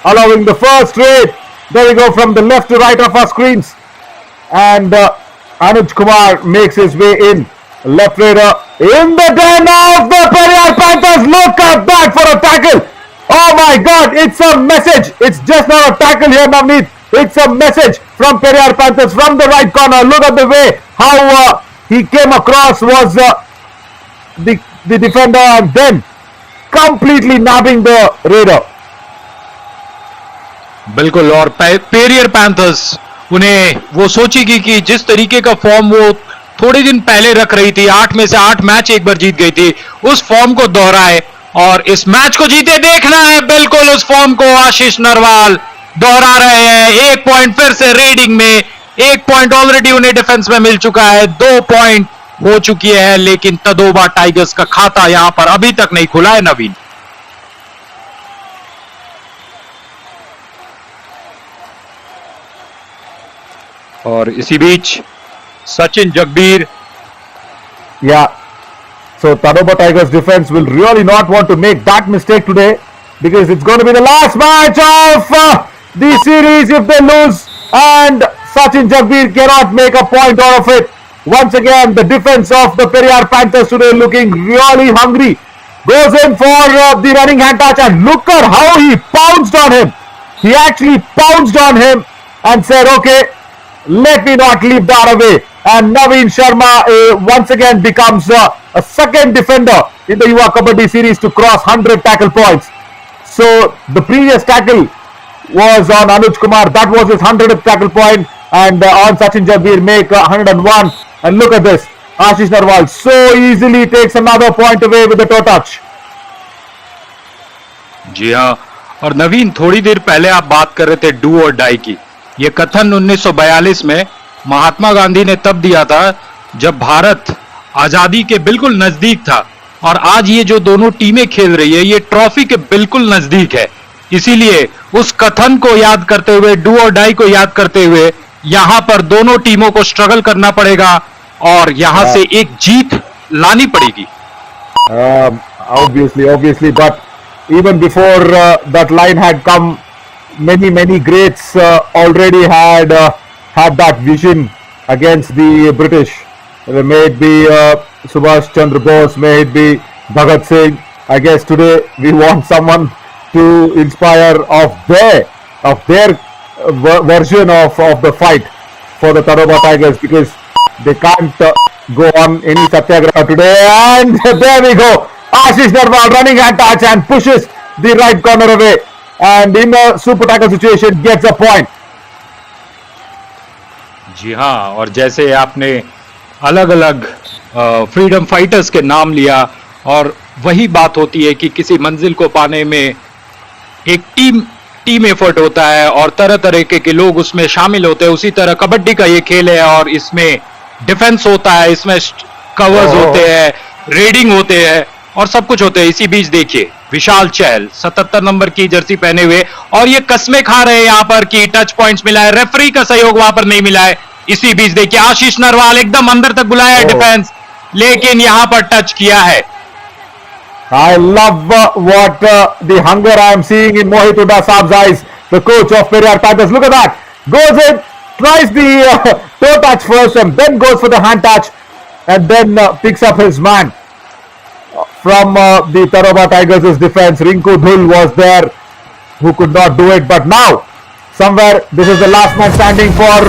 allowing the first raid. There we go from the left to right of our screens. And Anuj Kumar makes his way in. Left raider in the den of the Periyar Panthers. Look at that for a tackle. Oh my God, it's a message. It's just not a tackle here, Navneet. It's a message from Periyar Panthers from the right corner. Look at the way how he came across was the defender and then completely nabbing the raider. बिल्कुल, और Periyar panthers उन्हें वो सोचेगी कि जिस तरीके का form वो थोड़े दिन पहले रख रही थी, 8 में से 8 मैच एक बार जीत गई थी, उस फॉर्म को दोहराए और इस मैच को जीते। देखना है बिल्कुल उस फॉर्म को आशीष नरवाल दोहरा रहे हैं। 1 पॉइंट फिर से रेडिंग में, 1 पॉइंट ऑलरेडी उन्हें डिफेंस में मिल चुका है, 2 पॉइंट हो चुकी है, लेकिन तदोबा टाइगर्स का खाता यहां पर अभी तक नहीं खुला है नवीन। और इसी बीच Sachin Jagbir, yeah, so Tadoba Tigers defense will really not want to make that mistake today because it's going to be the last match of the series if they lose, and Sachin Jagbeer cannot make a point out of it. Once again, the defense of the Periyar Panthers today looking really hungry. Goes in for the running hand touch and look at how he pounced on him. He actually pounced on him and said, okay, let me not leave that away. And Naveen Sharma once again becomes a second defender in the Yuva Kabaddi series to cross 100 tackle points. So the previous tackle was on Anuj Kumar. That was his 100th tackle point. And on Sachin Jagbeer make 101. And look at this. Ashish Narwal so easily takes another point away with the toe touch. जी हाँ, और नवीन थोड़ी देर पहले आप बात कर रहे थे do और डाई की। ये कथन 1942 में महात्मा गांधी ने तब दिया था जब भारत आजादी के बिल्कुल नजदीक था, और आज ये जो दोनों टीमें खेल रही है ये ट्रॉफी के बिल्कुल नजदीक है। इसीलिए उस कथन को याद करते हुए, डू और डाई को याद करते हुए, यहां पर दोनों टीमों को स्ट्रगल करना पड़ेगा और यहां से एक जीत लानी पड़ेगी। Obviously, but even before that line had come, many greats already had that vision against the British. May it be Subhash Chandra Bose, may it be Bhagat Singh. I guess today we want someone to inspire of their version of the fight for the Tadoba Tigers, because they can't go on any satyagraha today. And there we go. Ashish Narwal running hand touch and pushes the right corner away, and in a super tackle situation gets a point. जी हाँ, और जैसे आपने अलग अलग freedom fighters के नाम लिया, और वही बात होती है कि किसी मंजिल को पाने में एक टीम एफर्ट होता है और तरह तरह के लोग उसमें शामिल होते हैं। उसी तरह कबड्डी का ये खेल है और इसमें डिफेंस होता है, इसमें कवर्स होते हैं, रेडिंग होते हैं और सब कुछ होते हैं। इसी बीच देखिए विशाल चहल 77 नंबर की जर्सी पहने हुए, और ये कस्में खा रहे हैं यहाँ पर कि टच पॉइंट्स मिला है, रेफरी का सहयोग वहां पर नहीं मिला है। इसी बीच देखिए आशीष नरवाल एकदम अंदर तक बुलाया है डिफेंस, लेकिन यहां पर टच किया है। I love what the hunger I am seeing in Mohit Uda Saab's eyes, the coach of Periyar Panthers. Look at that. Goes in, tries the toe touch first and then goes for the hand touch, and then picks up his man. From the Tadoba Tigers' defense, Rinku Dhul was there who could not do it, but now somewhere this is the last man standing for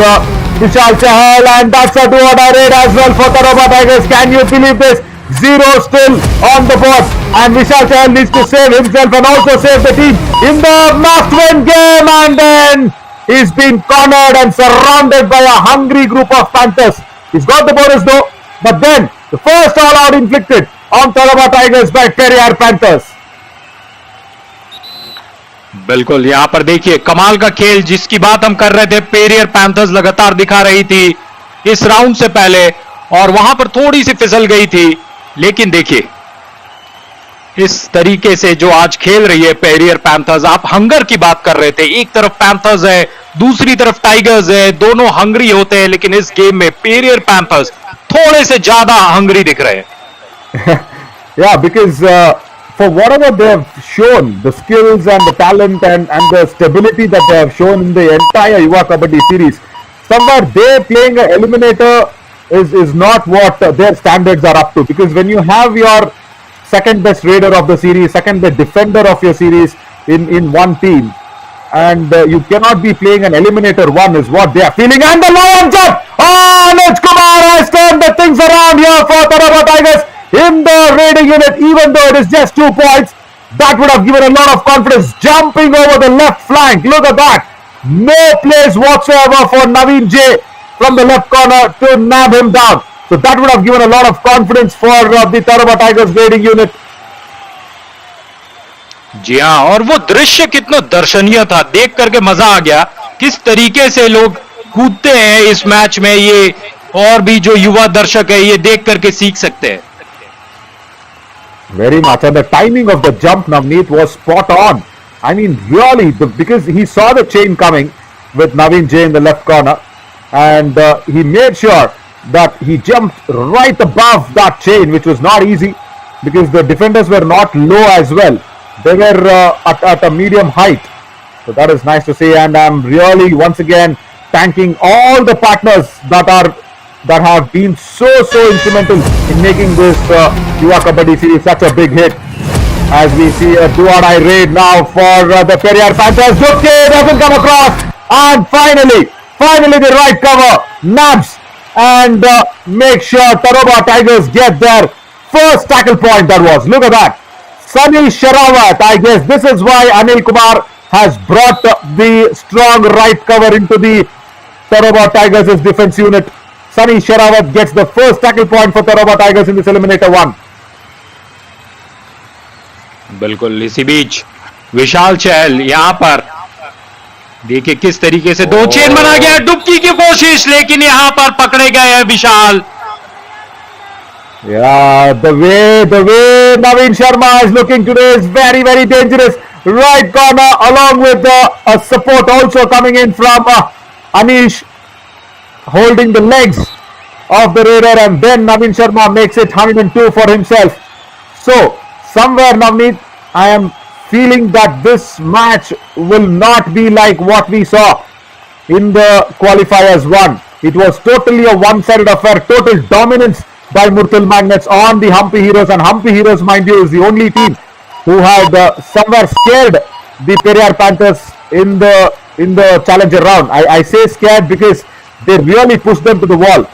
Vishal Chahal, and that's a do-or-die raid as well for Tadoba Tigers. Can you believe this? 0 still on the board, and Vishal Chahal needs to save himself and also save the team in the must-win game, and then he's been cornered and surrounded by a hungry group of Panthers. He's got the bonus though, but then the first all-out inflicted on Tadoba Tigers by Periyar Panthers. बिल्कुल, यहां पर देखिए कमाल का खेल जिसकी बात हम कर रहे थे, पेरियर पैंथर्स लगातार दिखा रही थी इस राउंड से पहले, और वहां पर थोड़ी सी फिसल गई थी, लेकिन देखिए इस तरीके से जो आज खेल रही है पेरियर पैंथर्स। आप हंगर की बात कर रहे थे, एक तरफ पैंथर्स है, दूसरी तरफ टाइगर्स है, दोनों हंगरी होते हैं, लेकिन इस गेम में पेरियर पैंथर्स थोड़े से ज्यादा हंगरी दिख रहे हैं। Yeah, because for whatever they have shown, the skills and the talent and the stability that they have shown in the entire Yuva Kabaddi series, somewhere they playing an eliminator is not what their standards are up to. Because when you have your second best raider of the series, second best defender of your series in one team, and you cannot be playing an eliminator one is what they are feeling. And the lion jump! Oh, Anuj Kumar has turned the things around here for TADOBA Tigers in the raiding unit. Even though it is just 2 points, that would have given a lot of confidence. Jumping over the left flank, look at that. No place whatsoever for Naveen J from the left corner to nab him down. So that would have given a lot of confidence for the TADOBA Tigers raiding unit. जी हाँ, और वो दृश्य कितना दर्शनीय था, देख करके मजा आ गया किस तरीके से लोग कूदते हैं इस मैच में। ये और भी जो युवा दर्शक है ये देख करके सीख सकते हैं। Very much, and the timing of the jump, Navneet, was spot on. I mean, really, because he saw the chain coming with Naveen J in the left corner, and he made sure that he jumped right above that chain, which was not easy because the defenders were not low as well. They were at a medium height. So that is nice to see, and I'm really once again thanking all the partners that have been so instrumental in making this Yuva Kabaddi series such a big hit. As we see a do-or-die raid now for the Periyar Panthers. Dukke doesn't come across, and finally the right cover nabs and make sure TADOBA Tigers get their first tackle point. That was, look at that. Sunny Sherawat, I guess this is why Anil Kumar has brought the strong right cover into the TADOBA Tigers' defense unit. Sunny Sherawat gets the first tackle point for TADOBA Tigers in this eliminator one. बिल्कुल, इसी बीच विशाल चहल यहाँ पर देखिए किस तरीके से दो chain बना गया, डुबकी की कोशिश, लेकिन यहाँ पर पकड़े गए हैं विशाल। Yeah, the way Naveen Sharma is looking today is very dangerous. Right corner along with a support also coming in from Anish holding the legs of the raider, and then Naveen Sharma makes it 102 for himself. So somewhere, Navneet, I am feeling that this match will not be like what we saw in the qualifiers one. It was totally a one-sided affair, total dominance by Murthal Magnets on the Humpy Heroes, and Humpy Heroes, mind you, is the only team who had somewhere scared the Periyar Panthers in the challenger round. I say scared because they really pushed them to the wall.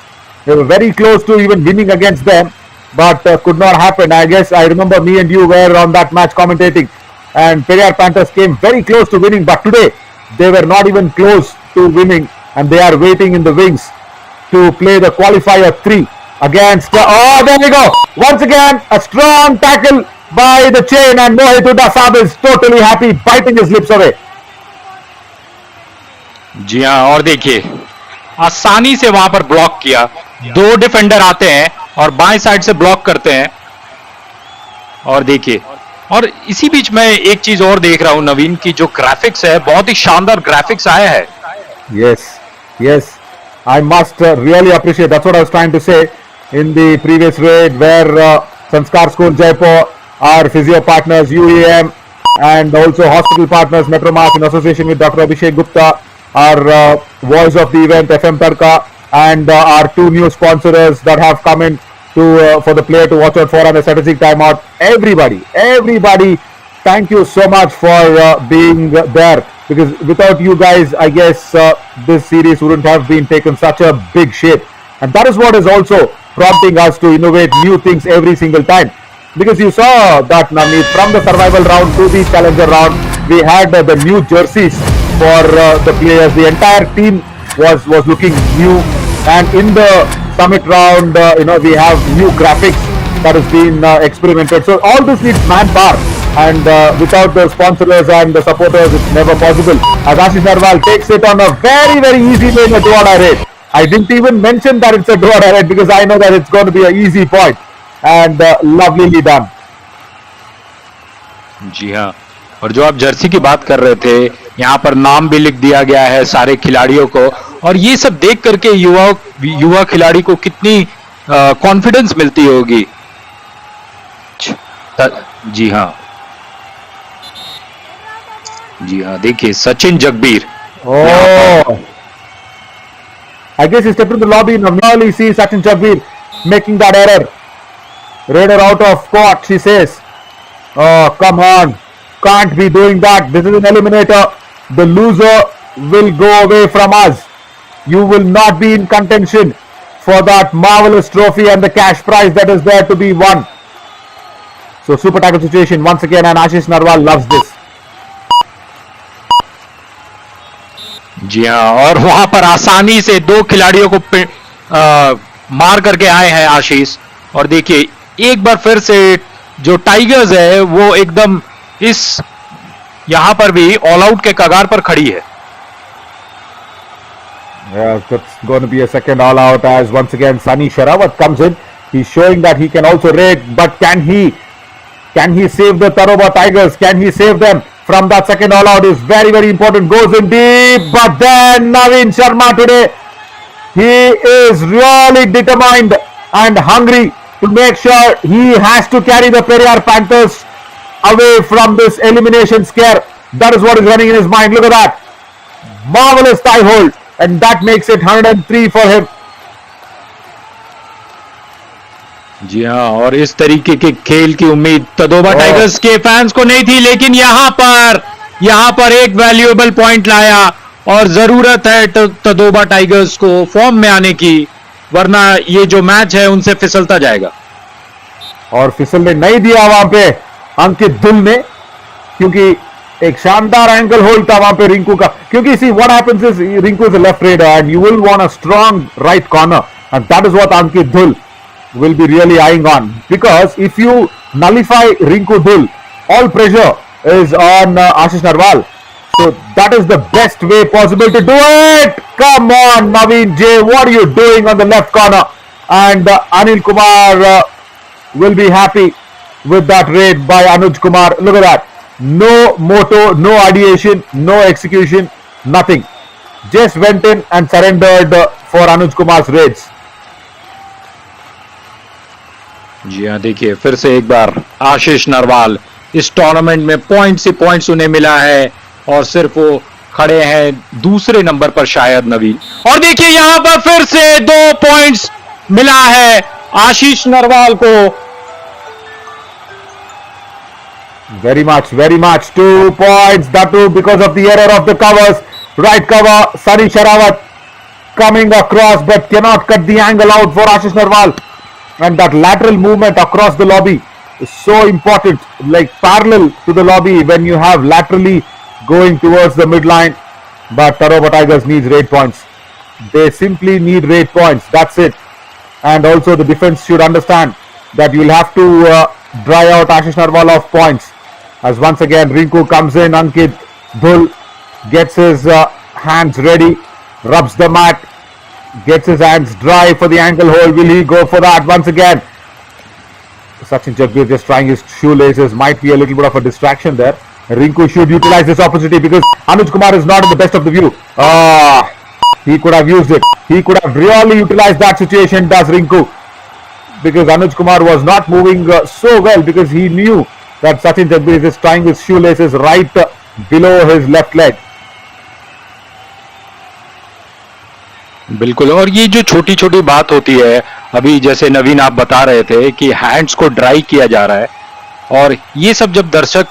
They were very close to even winning against them, but could not happen. I guess I remember me and you were on that match commentating, and Periyar Panthers came very close to winning, but today they were not even close to winning, and they are waiting in the wings to play the qualifier 3 against oh, there we go, once again a strong tackle by the chain, and Mohit Huda Saab is totally happy, biting his lips away. जी हाँ, और देखिए आसानी से वहां पर block किया, 2 defender आते हैं और बाएं साइड से ब्लॉक करते हैं। और देखिए, और इसी बीच मैं एक चीज और देख रहा हूं नवीन की जो ग्राफिक्स है, बहुत ही शानदार ग्राफिक्स आया है। Yes, I must really appreciate, that's what I was trying to say in the previous raid where Sanskar School Jaipur, our physio partners UEM, and also hospital partners Metromass in association with Dr. Abhishek Gupta, our voice of the event FM Tarka, and our 2 new sponsors that have come in to for the player to watch out for on a strategic timeout. Everybody, thank you so much for being there, because without you guys, I guess this series wouldn't have been taken such a big shape, and that is what is also prompting us to innovate new things every single time. Because you saw that, Navneet, from the survival round to the challenger round, we had the new jerseys for the players. The entire team was looking new, and in the summit round, we have new graphics that has been experimented. So all this needs manpower, and without the sponsors and the supporters, it's never possible. As Ashish Narwal takes it on a very easy way in a do-or-die raid. I didn't even mention that it's a do-or-die raid because I know that it's going to be an easy point, and lovelyly done. जी हाँ, और जो आप Jersey की बात कर रहे थे, यहाँ पर नाम भी लिख दिया गया है सारे खिलाड़ियों को, और ये सब देख करके युवा खिलाड़ी को कितनी कॉन्फिडेंस मिलती होगी। जी हाँ, जी हाँ, देखिए Sachin Jagbir. Oh, I guess he stepped into the lobby. Now we see Sachin Jagbir making that error. Raider out of court, she says. Oh, come on. Can't be doing that. This is an eliminator. The loser will go away from us. You will not be in contention for that marvelous trophy and the cash prize that is there to be won. So super tackle situation once again, and Ashish Narwal loves this. जी हाँ, और वहां पर आसानी से दो खिलाड़ियों को मार करके आए हैं आशीष। और देखिए एक बार फिर से जो टाइगर्स है वो एकदम इस यहां पर भी ऑल आउट के कगार पर खड़ी है। Yeah, that's going to be a second all out as once again Sunny Sherawat comes in. He's showing that he can also raid, but can he save the TADOBA Tigers? Can he save them from that second all out? Is very, very important. Goes in deep, but then Naveen Sharma today, he is really determined and hungry to make sure he has to carry the Periyar Panthers away from this elimination scare. That is what is running in his mind. Look at that. Marvelous tie hold, and that makes it 103 for him. जी हाँ, और इस तरीके के खेल की उम्मीद Tadoba tigers के fans को नहीं थी, लेकिन यहाँ पर एक वैल्यूएबल पॉइंट लाया और जरूरत है तदोबा टाइगर्स को फॉर्म में आने की, वरना ये जो मैच है उनसे फिसलता जाएगा। और फिसलने नहीं दिया वहां पे अंकित दुल ने, क्योंकि एक शानदार एंगल होल्ड था वहां पे रिंकू का। क्योंकि see what happens is Rinku is a left raider and you will want a strong right corner, and that is what Ankit दुल will be really eyeing on, because if you nullify Rinku Dul, all pressure is on Ashish Narwal. So that is the best way possible to do it. Come on, Naveen J, what are you doing on the left corner? And Anil Kumar will be happy with that raid by Anuj Kumar. Look at that. No moto, no ideation, no execution, nothing. Just went in and surrendered for Anuj Kumar's raids. जी हाँ, देखिए फिर से एक बार आशीष नरवाल इस tournament में points ही points उन्हें मिला है, और सिर्फ वो खड़े हैं दूसरे नंबर पर शायद नवीन। और देखिए यहां पर फिर से 2 पॉइंट्स मिला है आशीष नरवाल को। Very much 2 points, that too because of the error of the covers. Right cover, Sunny Sherawat coming across but cannot cut the angle out for Ashish Narwal. And that lateral movement across the lobby is so important, like parallel to the lobby when you have laterally going towards the midline. But TADOBA Tigers needs raid points. They simply need raid points. That's it. And also the defense should understand that you'll have to dry out Ashish Narwal of points. As once again Rinku comes in, Ankit Dhul gets his hands ready, rubs the mat, gets his hands dry for the ankle hold. Will he go for that once again? Sachin Jagbir just trying his shoelaces. Might be a little bit of a distraction there. Rinku should utilize this opportunity because Anuj Kumar is not in the best of the view. He could have used it. He could have really utilized that situation, does Rinku. Because Anuj Kumar was not moving so well, because he knew that Sachin Jagbir is just trying his shoelaces right below his left leg. बिल्कुल, और ये जो छोटी छोटी बात होती है, अभी जैसे नवीन आप बता रहे थे कि हैंड्स को ड्राई किया जा रहा है, और ये सब जब दर्शक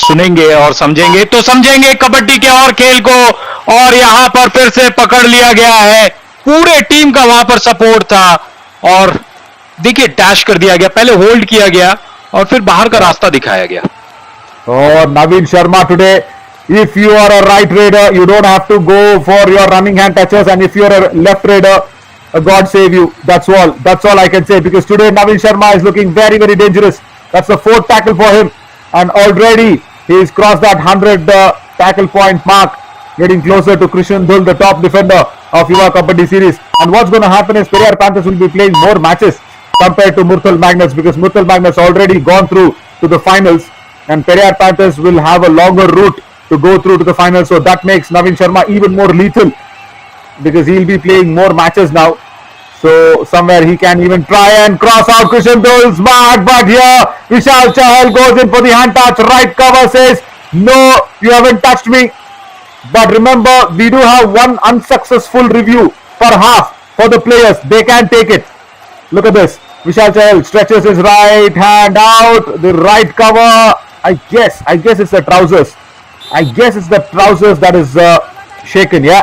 सुनेंगे और समझेंगे तो समझेंगे कबड्डी के और खेल को। और यहाँ पर फिर से पकड़ लिया गया है, पूरे टीम का वहां पर सपोर्ट था, और देखिए डैश कर दिया गया, पहले होल्ड किया गया और फिर बाहर का रास्ता दिखाया गया। और Naveen Sharma today, if you are a right raider, you don't have to go for your running hand touches, and if you are a left raider, God save you. That's all I can say, because today Naveen Sharma is looking very, very dangerous. That's the 4th tackle for him, and already he's crossed that 100 tackle point mark, getting closer to Krishan Dhul, the top defender of Yuva Kabaddi series. And what's going to happen is Periyar Panthers will be playing more matches compared to Murthal Magnets, because Murthal Magnets already gone through to the finals, and Periyar Panthers will have a longer route to go through to the finals. So that makes Naveen Sharma even more lethal, because he'll be playing more matches now. So somewhere he can even try and cross out Christian Dole. Smart, but here Vishal Chahal goes in for the hand touch. Right cover says, no, you haven't touched me. But remember, we do have one unsuccessful review per half for the players. They can take it. Look at this. Vishal Chahal stretches his right hand out. The right cover. I guess it's the trousers. I guess it's the trousers that is shaken. Yeah.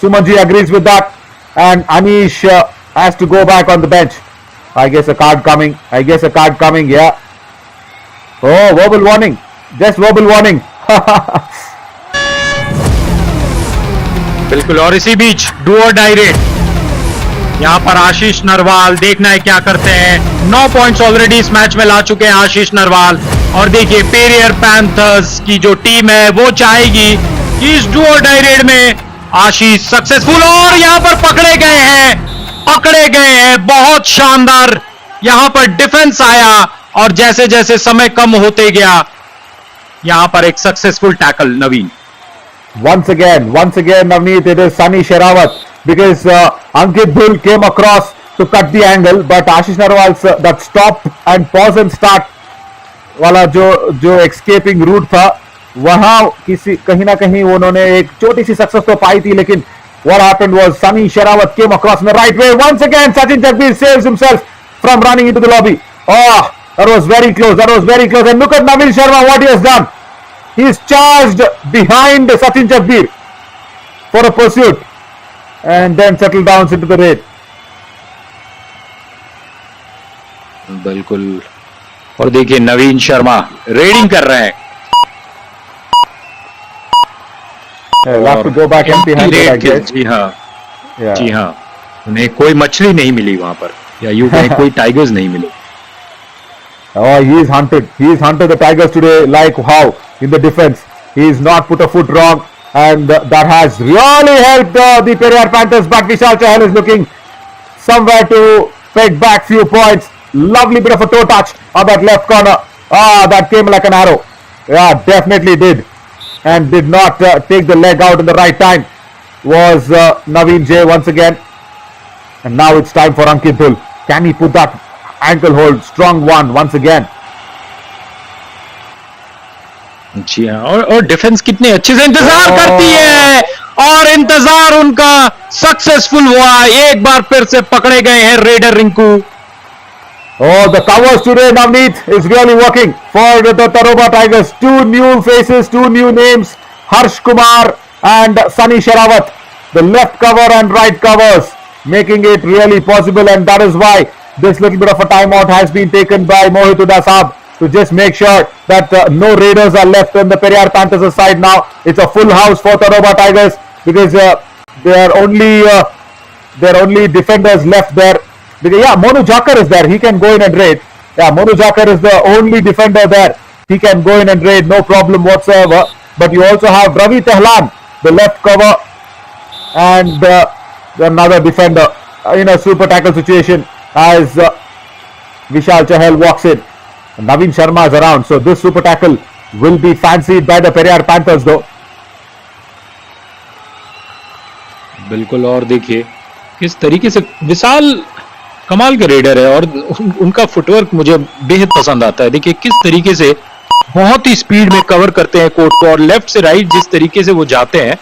Sumanji agrees with that. And Anish has to go back on the bench. I guess a card coming. Yeah. Oh, verbal warning. Just verbal warning. बिल्कुल, और इसी बीच do और die rate यहाँ पर आशीष नरवाल, देखना है क्या करते हैं। 9 पॉइंट्स ऑलरेडी इस मैच में ला चुके हैं आशीष नरवाल। और देखिए पेरियर पैंथर्स की जो टीम है वो चाहेगी कि इस डू और डाई रेड में आशीष सक्सेसफुल, और यहाँ पर पकड़े गए हैं। बहुत शानदार यहाँ पर डिफेंस आया, और जैसे जैसे समय कम होते गया यहाँ पर एक successful tackle Naveen. Once again, Navneet, it is Sunny Sherawat, because Ankit Dhul came across to cut the angle, but Ashish Narwal's that stop and pause and start वाला जो escaping route था, वहां कहीं ना कहीं उन्होंने एक छोटी सी सक्सेस तो पाई थी, लेकिन what happened was Sunny Sherawat came across in the right way. Once again, Sachin Jagbir saves himself from running into the lobby. Oh, that was very close. And look at Navin Sharma, what he has done. He's charged behind Sachin Jagbir for a pursuit and then settled down into the raid. बिल्कुल, और देखिए नवीन Sharma raiding कर रहे हैं। We'll have to go back empty-handed, I guess. जी हाँ, उन्हें कोई मछली नहीं मिली वहां पर, या यूं कहें कोई टाइगर्स नहीं मिले। Oh, he is hunted. The Tigers today like how in the defense. He's not put a foot wrong, and that has really helped the Periyar Panthers. But Vishal Chahal is looking somewhere to peg back few points. Lovely bit of a toe touch on that left corner. That came like an arrow. Yeah, definitely did. And did not take the leg out in the right time. Was Naveen J once again. And now it's time for Ankit Dhul. Can he put that ankle hold? Strong one once again. जी हाँ, और defence कितने अच्छे से इंतजार करती है, और इंतजार उनका सक्सेसफुल हुआ। एक बार फिर से पकड़े गए हैं raider Rinku. Oh, the covers today, Navneet, is really working for the Tadoba Tigers. 2 new faces, 2 new names, Harsh Kumar and Sunny Sherawat. The left cover and right covers, making it really possible, and that is why this little bit of a timeout has been taken by Mohit Huda Saab to just make sure that no Raiders are left on the Periyar Panthers side now. It's a full house for Tadoba Tigers, because there are only defenders left there. Because, yeah, Monu Jakar is there. He can go in and raid. Yeah, Monu Jakar is the only defender there. He can go in and raid, no problem whatsoever. But you also have Ravi Tehlan, the left cover, and another defender in a super tackle situation as Vishal Chahal walks in. Naveen Sharma is around, so this super tackle will be fancied by the Periyar Panthers though. बिल्कुल, और देखिए किस तरीके से विशाल कमाल के raider है, और उनका फुटवर्क मुझे बेहद पसंद आता है। देखिए किस तरीके से बहुत ही स्पीड में कवर करते हैं कोर्ट को, और लेफ्ट से राइट जिस तरीके से वो जाते हैं।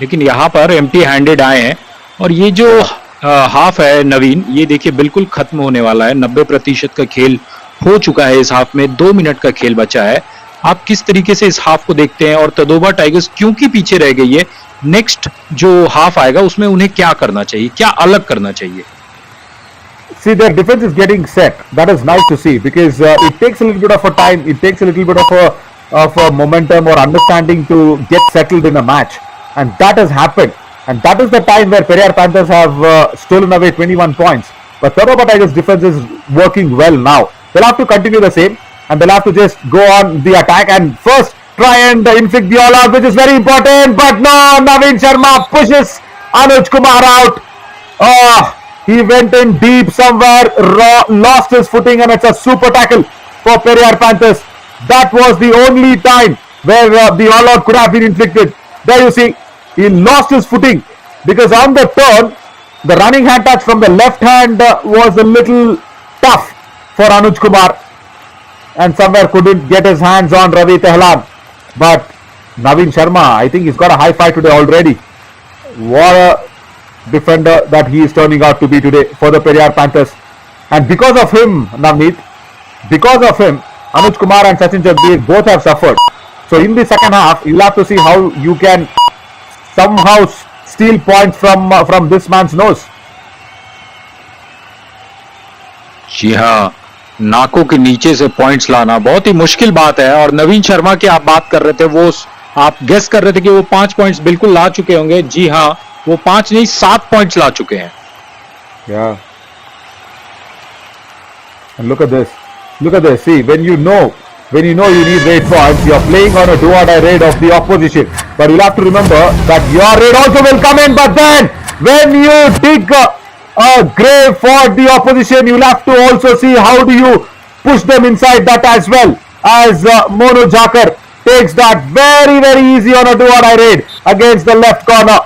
लेकिन यहाँ पर एम्प्टी हैंडेड आए हैं, और ये जो हाफ है नवीन, ये देखिए बिल्कुल खत्म होने वाला है। 90% का खेल हो चुका है इस हाफ में, 2 मिनट का खेल बचा है। आप किस तरीके से इस हाफ को देखते हैं, और तदोबा टाइगर्स क्योंकि पीछे रह गई है, नेक्स्ट जो हाफ आएगा उसमें उन्हें क्या करना चाहिए, क्या अलग करना चाहिए? See, their defense is getting set. That is nice to see, because it takes a little bit of a time. It takes a little bit of a momentum or understanding to get settled in a match, and that has happened. And that is the time where Periyar Panthers have stolen away 21 points. But Tadoba Tigers' defense is working well now. They'll have to continue the same, and they'll have to just go on the attack and first try and inflict the all-out, which is very important. But no, Naveen Sharma pushes Anuj Kumar out. He went in deep somewhere, lost his footing, and it's a super tackle for Periyar Panthers. That was the only time where the all-out could have been inflicted. There you see, he lost his footing, because on the turn, The running hand touch from the left hand was a little tough for Anuj Kumar, and somewhere couldn't get his hands on Ravi Tehlan. But Naveen Sharma, I think he's got a high five today already. What a defender that he is turning out to be today for the Periyar Panthers. And because of him, Navneet, because of him, Anuj Kumar and Sachin Jagdeep both have suffered. So in the second half, you'll have to see how you can somehow steal points from this man's nose. जी हाँ, नाकों के नीचे से points लाना बहुत ही मुश्किल बात है। और नवीन शर्मा की आप बात कर रहे थे, वो आप गेस कर रहे थे कि वो 5 पॉइंट्स बिल्कुल ला चुके होंगे। जी हाँ, वो 5 नहीं 7 पॉइंट्स ला चुके हैं। Yeah. And look at this. Look at this. See, when you know you need raid points, you're playing on a do-or-die raid of the opposition. But you'll have to remember that your raid also will come in. But then, when you dig a grave for the opposition, you'll have to also see how do you push them inside that as well. As Monu Jakar takes that very, very easy on a do-or-die raid against the left corner.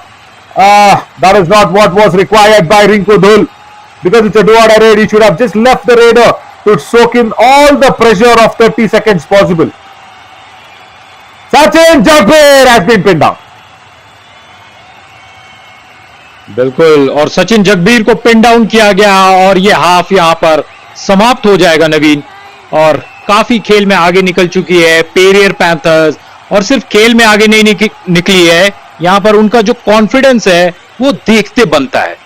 That is not what was required by Rinku Dhul. Because it's a do-or-die raid, he should have just left the raider to soak in all the pressure of 30 seconds possible. Sachin Jagdeep has been pinned down. बिल्कुल, और सचिन जगबीर को pin down किया गया और ये half यहां पर समाप्त हो जाएगा नवीन। और काफी खेल में आगे निकल चुकी है पेरियर पैंथर्स, और सिर्फ खेल में आगे नहीं निकली है, यहां पर उनका जो कॉन्फिडेंस है वो देखते बनता है।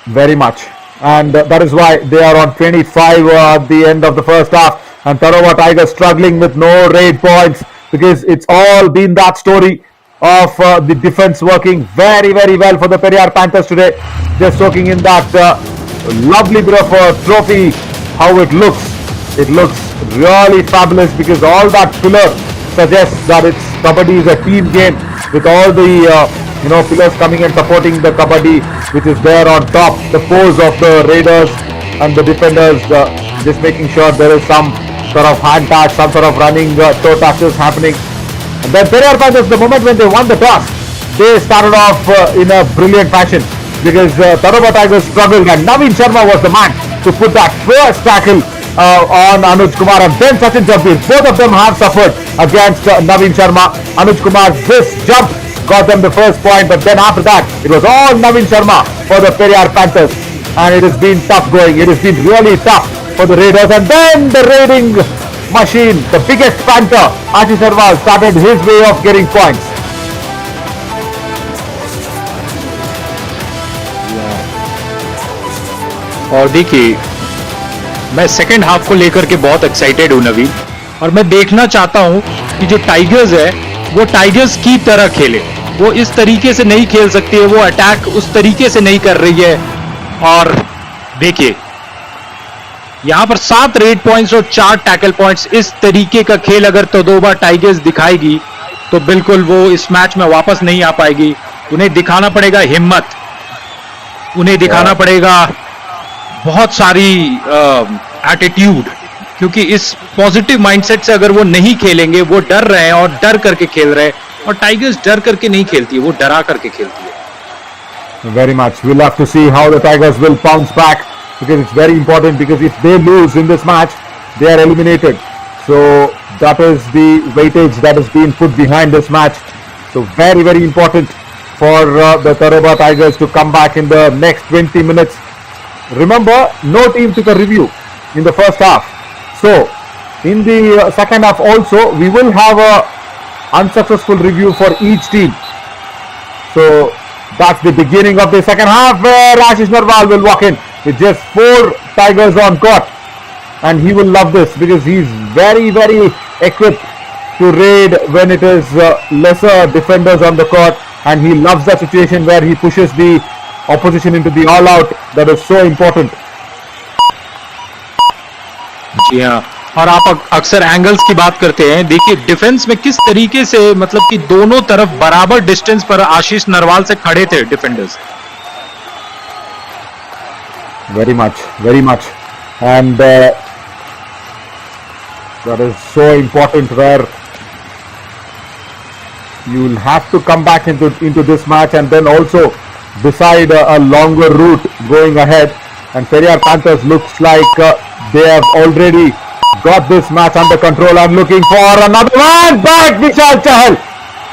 Very much. And that is why they are on 25 at the end of the first half. And TADOBA Tigers struggling with no raid points, because it's all been that story of the defense working very, very well for the Periyar Panthers today. Just soaking in that lovely bit of a trophy. How it looks really fabulous, because all that filler suggests that it's Kabaddi is a team game, with all the pillars coming and supporting the Kabaddi, which is there on top. The pose of the raiders and the defenders, just making sure there is some sort of hand touch, some sort of running toe touches happening. And then Periyar Panthers, the moment when they won the toss, they started off in a brilliant fashion, because TADOBA Tigers struggled, and Naveen Sharma was the man to put that first tackle on Anuj Kumar, and then Sachin Jagdeep. Both of them have suffered against Naveen Sharma. Anuj Kumar, this jump got them the first point, but then after that, it was all Naveen Sharma for the Periyar Panthers, and it has been tough going. It has been really tough for the Raiders, and then the raiding machine, the biggest panther, Ashish Sarwal, started his way of getting points. और देखिए, मैं second half को लेकर के बहुत excited हूं नवीन, और मैं देखना चाहता हूं कि जो टाइगर्स है वो टाइगर्स की तरह खेले। वो इस तरीके से नहीं खेल सकती है, वो अटैक उस तरीके से नहीं कर रही है। और देखिए, यहां पर 7 रेड पॉइंट्स और 4 टैकल पॉइंट्स, इस तरीके का खेल अगर तदोबा टाइगर्स दिखाएगी तो बिल्कुल वो इस मैच में वापस नहीं आ पाएगी। उन्हें दिखाना पड़ेगा हिम्मत, उन्हें दिखाना पड़ेगा बहुत सारी एटीट्यूड, क्योंकि इस पॉजिटिव माइंडसेट से अगर वो नहीं खेलेंगे, वो डर रहे हैं और डर करके खेल रहे हैं, और टाइगर्स डर करके नहीं खेलती है, वो डरा करके खेलती है। Very much. We'll have to see how the Tigers will bounce back, because it's very important, because if they lose in this match, they are eliminated. So that is the weightage that has been put behind this match. So very, very important for the TADOBA Tigers to come back in the next 20 minutes. Remember, no team took a review in the first half. So in the second half also, we will have a unsuccessful review for each team. So that's the beginning of the second half, where Ashish Narwal will walk in with just 4 Tigers on court, and he will love this, because he's very, very equipped to raid when it is lesser defenders on the court, and he loves that situation where he pushes the opposition into the all-out. That is so important. जी हाँ, और आप अक्सर angles की बात करते हैं। देखिए defence में किस तरीके से, मतलब कि दोनों तरफ बराबर डिस्टेंस पर आशीष नरवाल से खड़े थे defenders. Very much, very much, and that is so important, where you will have to come back into this match, and then also decide a longer route going ahead. And Periyar Panthers looks like they have already got this match under control and looking for another one. But Vishal Chahal,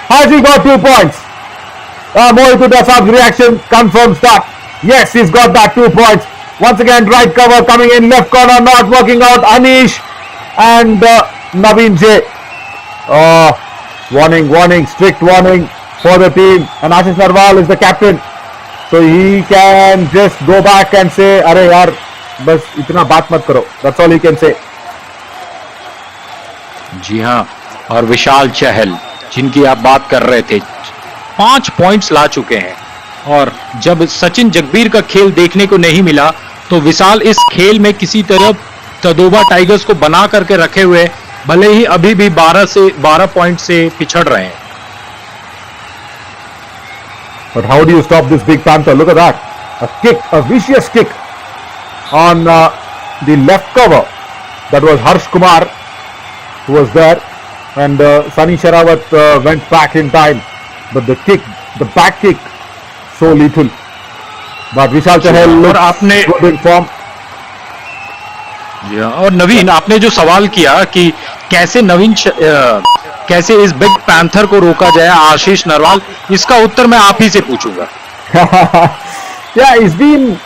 has he got 2 points? Mohit Dasab's reaction confirms that. Yes, he's got that 2 points. Once again, right cover coming in, left corner not working out. Anish and Naveen J. Warning, strict warning for the team. And Ashish Narwal is the captain. So he can just go back and say, "Arey yaar, bas itna baat mat karo." That's all he can say. जी हाँ, और विशाल चहल जिनकी आप बात कर रहे थे 5 points ला चुके हैं, और जब सचिन जगबीर का खेल देखने को नहीं मिला तो विशाल इस खेल में किसी तरह तदोबा टाइगर्स को बना करके रखे हुए, भले ही अभी भी 12 पॉइंट से पिछड़ रहे हैं. But how do you stop this big panther? Look at that. A kick, a vicious kick on the left cover. That was Harsh Kumar who was there. And Sunny Sherawat went back in time. But the kick, the back kick, so lethal. But Vishal Chahal looks good in form. और नवीन, आपने जो सवाल किया कि कैसे इस big panther को रोका जाए, आशीष नरवाल, इसका उत्तर मैं आप ही से पूछूंगा. Yeah, he's been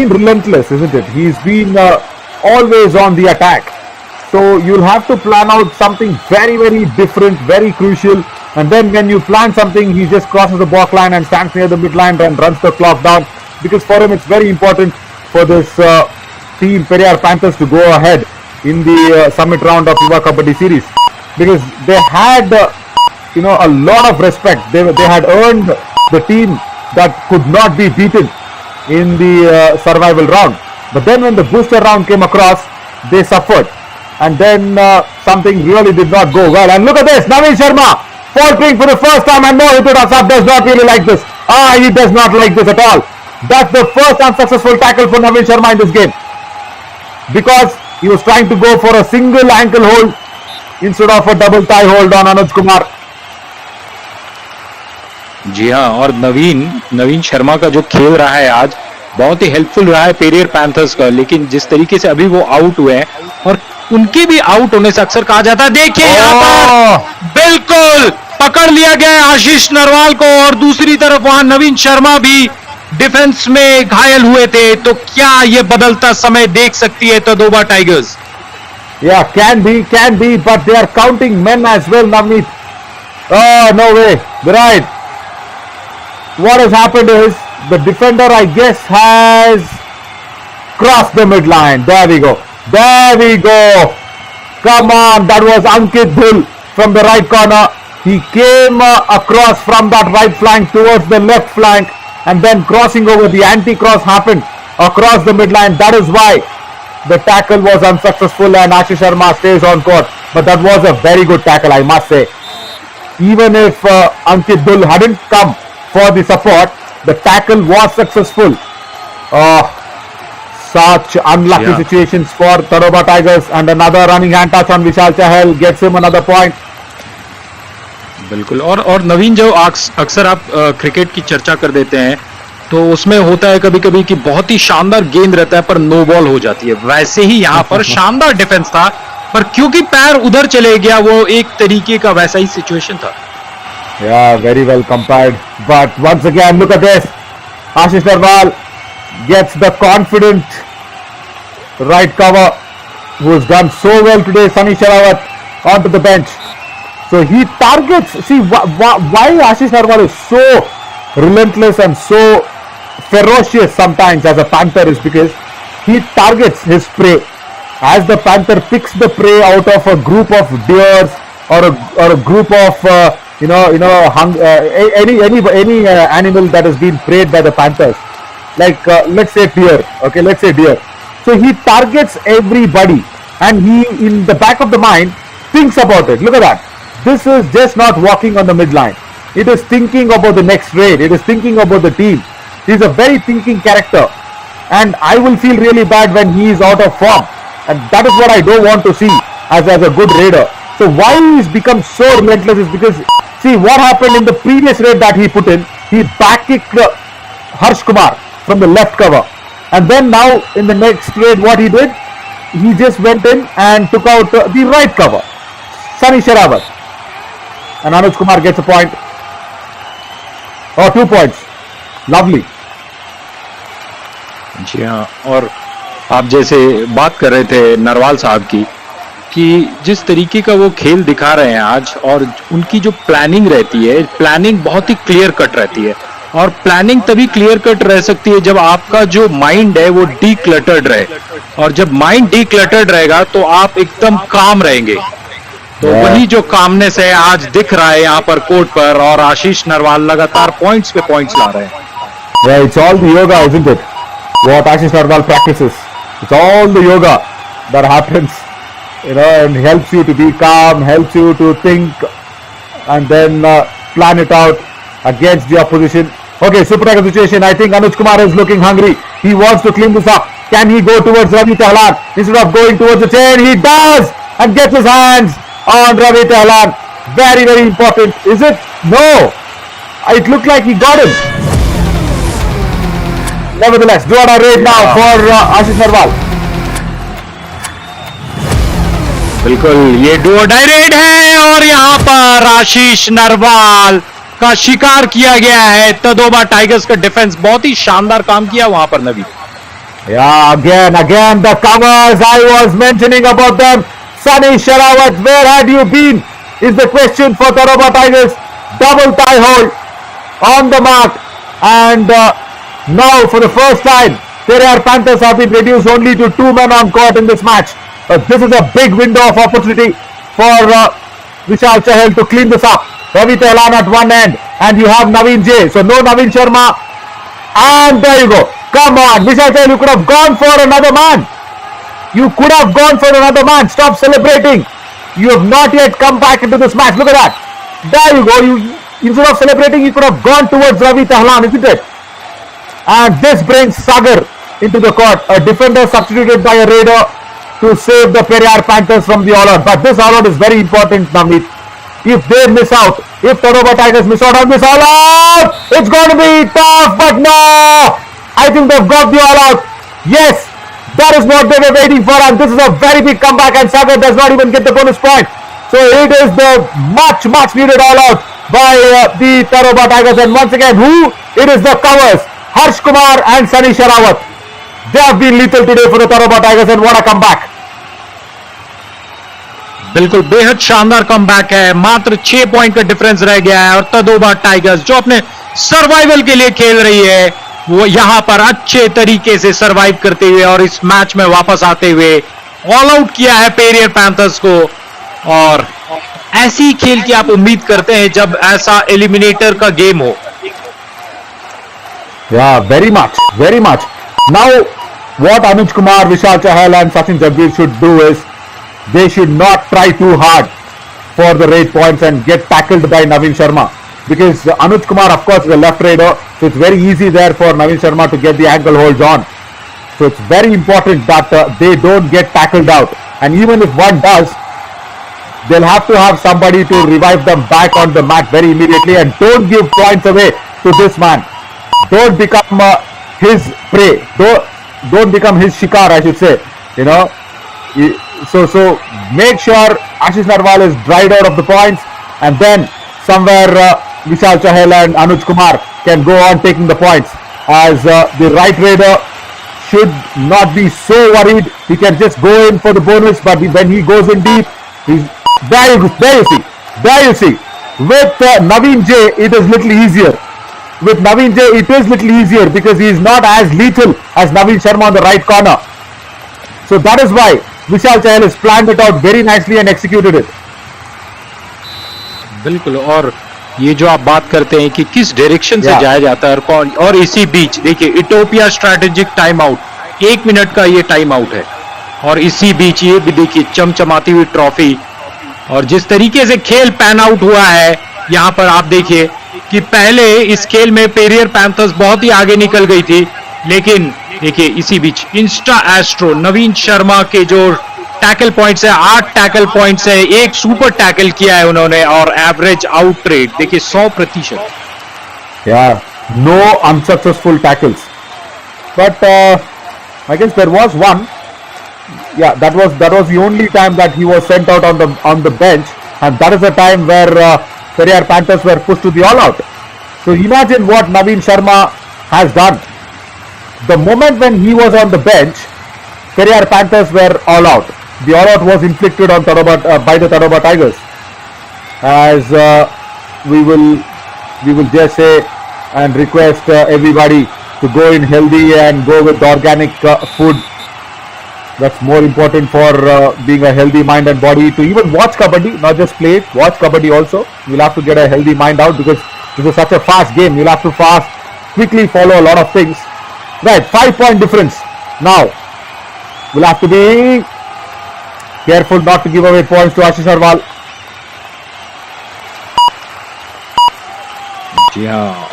relentless, isn't it? He's been always on the attack. So you'll have to plan out something very, very different, very crucial. And then when you plan something, he just crosses the back line and stands near the midline and runs the clock down. Because for him, it's very important for this team, Periyar Panthers, to go ahead in the summit round of Yuva Kabaddi series. Because they had, a lot of respect. They had earned the team that could not be beaten in the survival round. But then when the booster round came across, they suffered. And then something really did not go well. And look at this, Naveen Sharma faltering for the first time, and Mohit Dasab does not really like this. He does not like this at all. That's the first unsuccessful tackle for Naveen Sharma in this game. Because he was trying to go for a single ankle hold instead of a double thigh hold on Anuj Kumar. जी हाँ, और नवीन शर्मा का जो खेल रहा है आज बहुत ही helpful रहा है पेरियर पैंथर्स का. लेकिन जिस तरीके से अभी वो आउट हुए हैं, और उनके भी आउट होने से अक्सर कहा जाता है, देखिए यहाँ पर बिल्कुल पकड़ लिया गया है आशीष नरवाल को, और दूसरी तरफ वहां नवीन शर्मा भी डिफेंस में घायल हुए थे. तो क्या ये बदलता समय देख सकती है Tadoba tigers? Yeah, can be, but they are counting men as well, Navneet. Oh, no way. Right. What has happened is the defender, I guess, has crossed the midline. There we go. Come on, that was Ankit Dhul from the right corner. He came across from that right flank towards the left flank, and then crossing over. The anti-cross happened across the midline. That is why the tackle was unsuccessful and Ashish Sharma stays on court. But that was a very good tackle, I must say. Even if Ankit Dhul hadn't come for the support, the tackle was successful. Such unlucky situations for Tadoba Tigers, and another running hand touch on Vishal Chahal gets him another point. बिल्कुल. और नवीन, जो अक्सर आप cricket की चर्चा कर देते हैं, तो उसमें होता है कभी कभी कि बहुत ही शानदार गेंद रहता है पर नो बॉल हो जाती है. वैसे ही यहाँ पर शानदार डिफेंस था, पर क्योंकि पैर उधर चले गया, वो एक तरीके का वैसा ही सिचुएशन था. Yeah, very well compared. But once again, look at this. Ashish Narwal gets the confident right cover, who has done so well today. Sunny Sherawat onto the bench. So he targets. See why Ashish Narwal is so relentless and so ferocious sometimes as a panther is because he targets his prey. As the panther picks the prey out of a group of deers or a group of any animal that has been preyed by the panthers, like let's say deer. Okay, let's say deer. So he targets everybody, and he, in the back of the mind, thinks about it. Look at that. This is just not walking on the midline. It is thinking about the next raid. It is thinking about the team. He's a very thinking character, and I will feel really bad when he is out of form, and that is what I don't want to see as a good raider. So why he's become so relentless is because, see what happened in the previous raid that he put in. He back kicked Harsh Kumar from the left cover. And then now in the next trade, what he did, he just went in and took out the right cover, Sunny Sherawat. And Anuj Kumar gets a point. Oh, 2 points. Lovely. जी हाँ, और आप जैसे बात कर रहे थे नरवाल साहब की कि जिस तरीके का वो खेल दिखा रहे हैं आज, और उनकी जो प्लानिंग रहती है, प्लानिंग बहुत ही क्लियर कट रहती है। और प्लानिंग तभी क्लियर कट रह सकती है जब आपका जो माइंड है वो डीक्लटर्ड रहे, और जब माइंड डीक्लटर्ड रहेगा तो आप एकदम काम रहेंगे। तो वही जो कामनेस है आज दिख रहा है यहाँ पर कोर्ट पर, और आशीष नरवाल लगातार पॉइंट्स पे पॉइंट्स ला रहे हैं। Yeah, it's all the yoga, isn't it? What Ashish Narwal practices. It's all the yoga that happens, and helps you to be calm, helps you to think, and then plan it out against the opposition. Okay, super Tiger situation. I think Anuj Kumar is looking hungry. He wants to clean this up. Can he go towards Ravi Tehlan instead of going towards the chain? He does, and gets his hands on Ravi Tehlan. Very, very important. Is it? No. It looked like he got him. Nevertheless, do a raid now for Ashish Narwal. बिल्कुल, ये do और die red है, और यहाँ पर आशीष नरवाल का शिकार किया गया है। तदोबा टाइगर्स का डिफेंस बहुत ही शानदार काम किया वहां पर नवी। Yeah, again the covers. I was mentioning about them. Sunny Sherawat, where had you been? Is the question for Tadoba Tigers. Double tie hold on the mark, and now for the first time, Periyar Panthers have been reduced only to 2 men on court in this match. This is a big window of opportunity for Vishal Chahal to clean this up. Ravi Tehlan at one end, and you have Naveen J. So no Naveen Sharma, and there you go. Come on, Vishal Chahal, you could have gone for another man. You could have gone for another man. Stop celebrating. You have not yet come back into this match. Look at that. There you go. Instead of celebrating, you could have gone towards Ravi Tehlan, isn't it? And this brings Sagar into the court. A defender substituted by a raider to save the Periyar Panthers from the all-out. But this all-out is very important, Navneet. If they miss out, if Tadoba Tigers miss out on this all-out, it's going to be tough. But no, I think they've got the all-out. Yes, that is what they were waiting for. And this is a very big comeback, and Sagar does not even get the bonus point. So it is the much needed all-out by the Tadoba Tigers. And once again, who? It is the covers. Harsh Kumar and Sunny Sherawat. They have been lethal today for the Tadoba Tigers, and what a comeback. बिल्कुल बेहद शानदार comeback है। मात्र 6 point का difference रह गया है, और तदोबा टाइगर्स जो अपने सर्वाइवल के लिए खेल रही है, वो यहां पर अच्छे तरीके से सर्वाइव करते हुए और इस मैच में वापस आते हुए ऑल आउट किया है पेरियर पैंथर्स को। और ऐसी खेल की आप उम्मीद करते हैं जब ऐसा एलिमिनेटर का गेम हो। Yeah, very much. Now, what Anuj Kumar, Vishal Chahal and Sachin Jagvir should do is, they should not try too hard for the raid points and get tackled by Naveen Sharma. Because Anuj Kumar, of course, is a left raider, so it's very easy there for Naveen Sharma to get the ankle holds on. So it's very important that they don't get tackled out. And even if one does, they'll have to have somebody to revive them back on the mat very immediately, and don't give points away to this man. Don't become his prey. Don't become his shikar, I should say. So make sure Ashish Narwal is dried out of the points, and then somewhere Vishal Chahal and Anuj Kumar can go on taking the points. As the right raider should not be so worried. He can just go in for the bonus, but when he goes in deep, there you see. With Naveen J, it is little easier. With Naveen J, it is little easier because he is not as lethal as Naveen Sharma on the right corner. So that is why Vishal Chahal has planned it out very nicely and executed it. बिल्कुल, और ये जो आप बात करते हैं कि किस डायरेक्शन से जाया जाता है और कौन, और इसी बीच देखिए इटोपिया स्ट्रैटेजिक टाइम आउट, 1 मिनट का ये टाइम आउट है, और इसी बीच ये भी देखिए चमचमाती हुई ट्रॉफी, और जिस तरीके से खेल पैन आउट हुआ है यहाँ पर आप देखिए कि पहले इस खेल में पेरियर पैंथर्स बहुत ही आगे निकल गई थी, लेकिन देखिए इसी बीच इंस्टा एस्ट्रो नवीन शर्मा के जो टैकल पॉइंट्स है, 8 टैकल पॉइंट्स है, 1 सुपर टैकल किया है उन्होंने, और एवरेज आउट रेट देखिए 100%। Yeah, No unsuccessful tackles. But I guess there was one. Yeah, that was the only time that he was sent out on the bench, and that is the time where Periyar Panthers were pushed to the all-out. So imagine what Naveen Sharma has done. The moment when he was on the bench, Periyar Panthers were all out. The all-out was inflicted on TADOBA by the TADOBA Tigers. As we will just say and request everybody to go in healthy and go with organic food. That's more important for being a healthy mind and body, to even watch kabaddi, not just play it, watch kabaddi also. You'll have to get a healthy mind out because this is such a fast game. You'll have to quickly follow a lot of things. Right, 5-point difference. Now, we'll have to be careful not to give away points to Ashish Narwal. जी हाँ,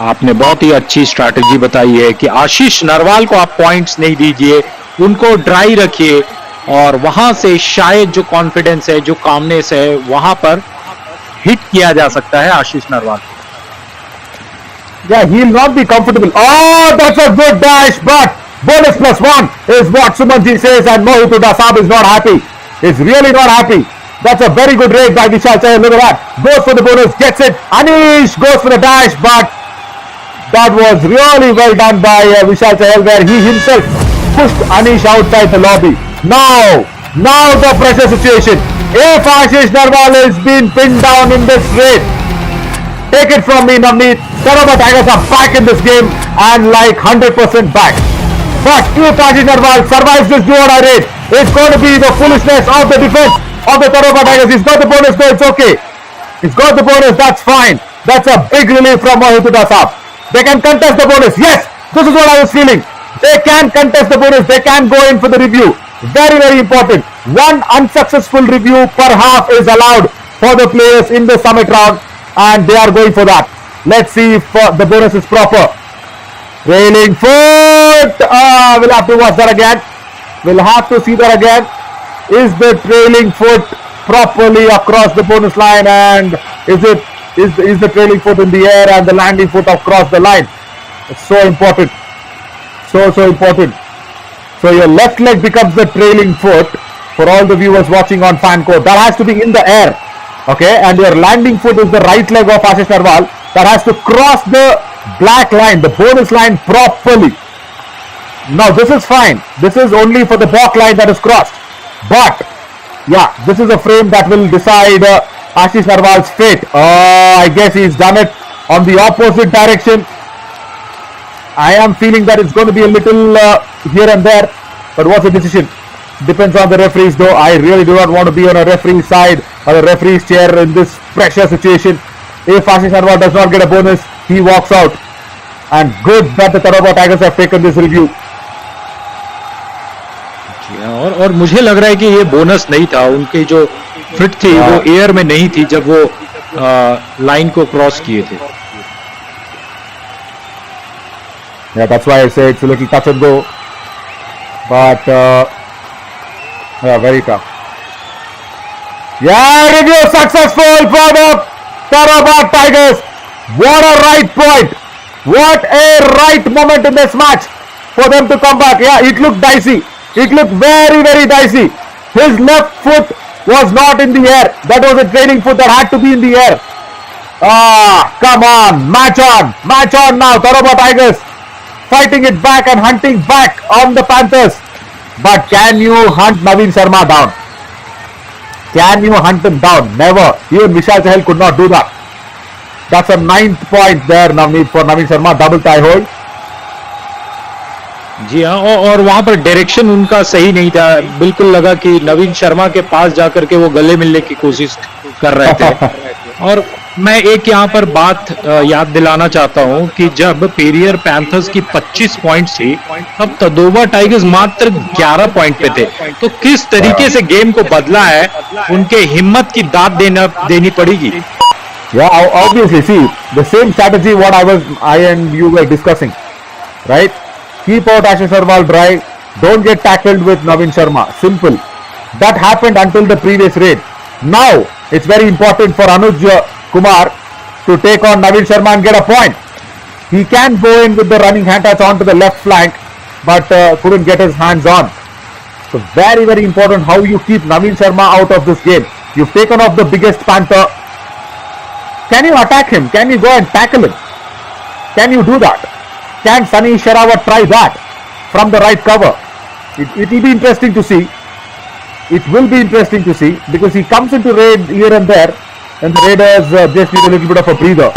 आपने बहुत ही अच्छी strategy बताई है कि आशीष नरवाल को आप points नहीं दीजिए, उनको ड्राई रखिए और वहां से शायद जो कॉन्फिडेंस है, जो कामनेस है, वहां पर हिट किया जा सकता है आशीष Narwal. Yeah, he'll not be comfortable. Oh, that's a good dash, but bonus +1 is what Sumanji says, and Mohit Dasab is not happy. He's really not happy. That's a very good raid by Vishal Chahal. Look at that. Goes for the bonus, gets it. Anish goes for the dash, but that was really well done by Vishal Chahal, where he himself pushed Anish outside the lobby. Now the pressure situation. If Ashish Narwal is being pinned down in this raid, take it from me, Navneet, TADOBA Tigers are back in this game and like 100% back. But if Ashish Narwal survives this do-or-die raid, it's going to be the foolishness of the defense of the TADOBA Tigers. He's got the bonus, though, it's okay. He's got the bonus, that's fine. That's a big relief from Mohit Dasab. They can contest the bonus. Yes, this is what I was feeling. They can contest the bonus. They can go in for the review. Very, very important. One unsuccessful review per half is allowed for the players in the summit round, and they are going for that. Let's see if the bonus is proper. Trailing foot. We'll have to watch that again. We'll have to see that again. Is the trailing foot properly across the bonus line, and is the trailing foot in the air and the landing foot across the line? It's so important. So important. So your left leg becomes the trailing foot for all the viewers watching on fan code. That has to be in the air. Okay, and your landing foot is the right leg of Ashish Narwal. That has to cross the black line, the bonus line properly. Now this is fine. This is only for the balk line that is crossed. But yeah, this is a frame that will decide Ashish Narwal's fate. I guess he's done it on the opposite direction. I am feeling that it's going to be a little here and there. But what's the decision? Depends on the referees, though. I really do not want to be on a referee's side or a referee's chair in this pressure situation. If Ashish Narwal does not get a bonus, he walks out. And good that the TADOBA Tigers have taken this review. और मुझे लग रहा है कि ये bonus नहीं था. उनकी जो फिट थी वो एयर में नहीं थी जब वो लाइन को क्रॉस किए थे. Yeah, that's why I say it's a little touch and go. But yeah, very tough. Yeah, review successful for the TADOBA Tigers. What a right point. What a right moment in this match for them to come back. Yeah, it looked dicey. It looked very, very dicey. His left foot was not in the air. That was a trailing foot that had to be in the air. Come on. Match on now. TADOBA Tigers fighting it back and hunting back on the Panthers. But can you hunt Naveen Sharma down? Can you hunt him down? Never. Even Vishal Chahal could not do that. That's a 9th point there, Navneet, for Naveen Sharma. Double tie hold. जी हाँ, और वहां पर direction उनका सही नहीं था. बिल्कुल लगा कि नवीन शर्मा के पास जाकर के वो गले मिलने की कोशिश कर रहे थे. और मैं एक यहाँ पर बात याद दिलाना चाहता हूँ कि जब पेरियर पैंथर्स की 25 पॉइंट्स थी तब TADOBA टाइगर्स मात्र 11 पॉइंट पे थे. तो किस तरीके से गेम को बदला है, उनके हिम्मत की दाद देनी पड़ेगी. Yeah, obviously, see, the same strategy what I and you were discussing, right? Keep out Ashish Narwal dry. Don't get tackled with Naveen Sharma. Simple. That happened until the previous raid. Now, it's very important for Anuj Kumar to take on Naveen Sharma and get a point. He can go in with the running hand touch onto the left flank, but couldn't get his hands on. So very, very important how you keep Naveen Sharma out of this game. You've taken off the biggest Panther. Can you attack him? Can you go and tackle him? Can you do that? Can Sunny Sherawat try that from the right cover? It will be interesting to see. It will be interesting to see because he comes into raid here and there, and the Raiders just need a little bit of a breather.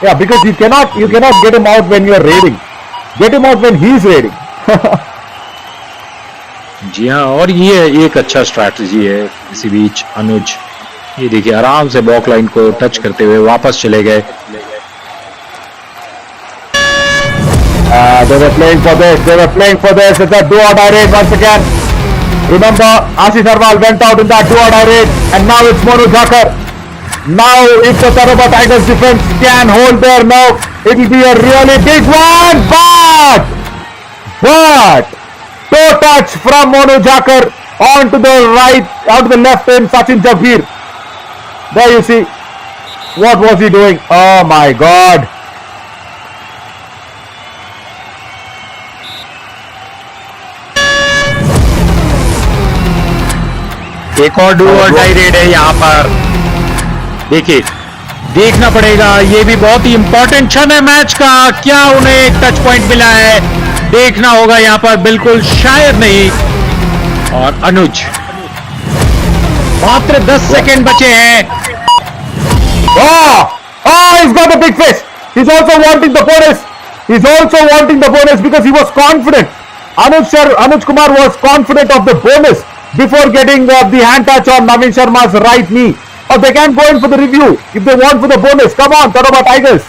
Yeah, because you cannot get him out when you are raiding. Get him out when he is raiding. जी हाँ, और ये एक अच्छा strategy है. इसी बीच अनुज ये देखिए आराम से बॉक लाइन को टच करते हुए वापस चले गए. They were playing for this. They were playing for this. It's a do-or-die raid once again. Remember, Ashish Narwal went out in that do-or-die raid, and now it's Monu Thakur. Now, if the TADOBA Tigers defense can hold their nerve, it will be a really big one. But toe touch from Monu Thakur onto the right, onto the left end, Sachin Jaffir. There you see. What was he doing? Oh my God. एक और do और die red है यहाँ पर. देखिए, देखना पड़ेगा. ये भी बहुत ही इंपॉर्टेंट क्षण है मैच का. क्या उन्हें एक टच पॉइंट मिला है? देखना होगा यहाँ पर. बिल्कुल शायद नहीं. और अनुज मात्र 10 सेकेंड बचे हैं. He's got a big fist. He's also wanting the bonus. Because he was confident. Anuj Kumar was confident of the bonus before getting the hand touch on Naveen Sharma's right knee. Or they can go in for the review if they want for the bonus. Come on, TADOBA Tigers.